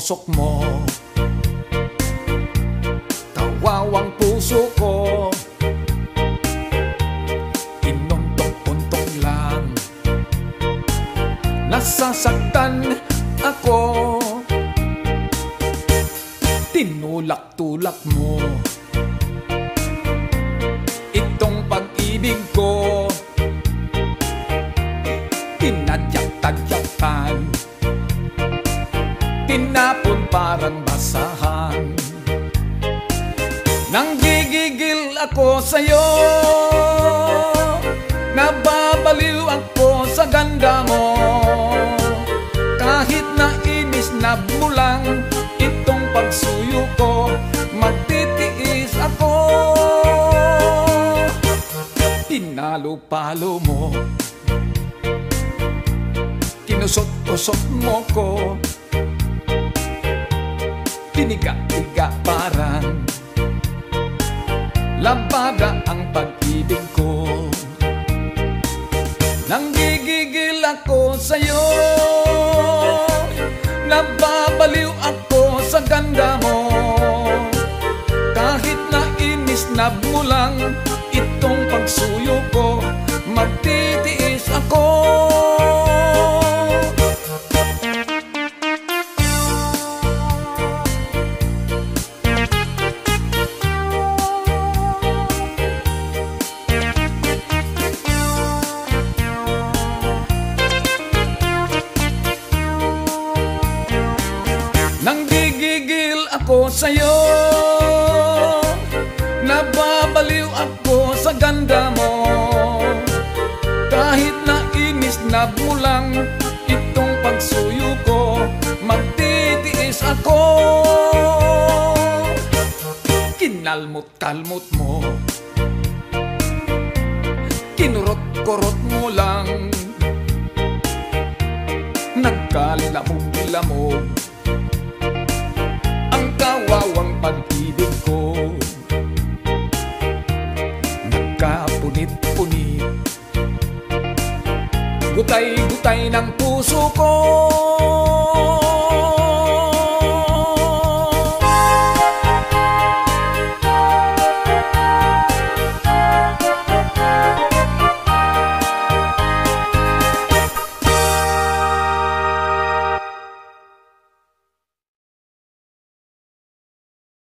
tusok mo. Kawawang puso ko, inuntong-untong lang. Nasasaktan ako, tinulak-tulak mo. Itong pag-ibig ko, tinadyak-tadyakan, tinapon parang basahan. Nanggigigil ako sa'yo, nababaliw ako sa ganda mo. Kahit na inis na bulang itong pagsuyo ko, magtitiis ako. Pinalo-palo mo, kinusot-kusot mo ko, tiniga-tiga parang labada ang pag-ibig ko. Nanggigigil ako sa'yo, nababaliw ako sa ganda mo. Kahit na inis na bulang itong pagsuyo ko, magtitiis ako. Nanggigigil ako sa'yo, nababaliw ako sa ganda mo. Kahit na inis na bulang itong pagsuyo ko, magtitiis ako. Kinalmot-kalmot mo, kinurot-kurot mo lang, nagkalamog-lamog ang kawawang